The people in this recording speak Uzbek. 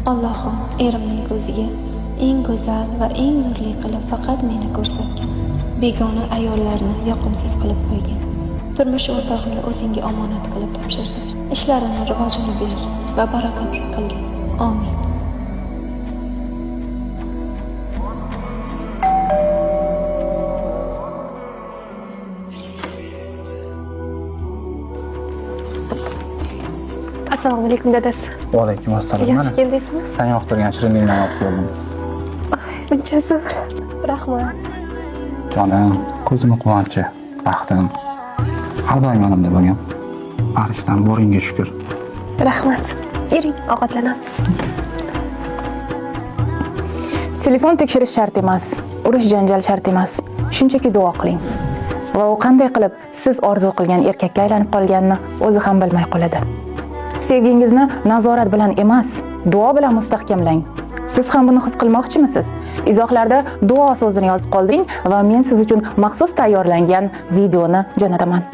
Allohim erimning ko'ziga eng go'zal va eng nurli qilib faqat meni ko'rsatgan. Begona ayollarni yoqimsiz qilib qo'ygan. Turmush o'rtog'imni o'zingga omonat qilib topshirdim. Ishlarini rivojini ber va barakatli qilgin. Amin. Assalomu alaykum dadasi. Va alaykum assalom. Yaxshi keldingizmi? Sen yoqtirgan shirinlikni olib keldim. Buncha zo'r. Rahmat. Jonim, ko'zimni quvonchi, baxtim. Har doim yonimda bo'lgan. Farishtam boringga shukr. Rahmat. Yuring, ovqatlanamiz. Telefon tekshirish shart emas, urush janjal shart emas. Shunchaki duo qiling. Va u qanday qilib siz orzu qilgan erkakka aylanib qolganini o'zi ham bilmay qoladi. Sevgingizni nazorat bilan emas, duo bilan mustahkamlang. Siz ham buni his qilmoqchimisiz? Izohlarda duo so'zini yozib qolding va men siz uchun maxsus tayyorlangan videoni jo'nataman.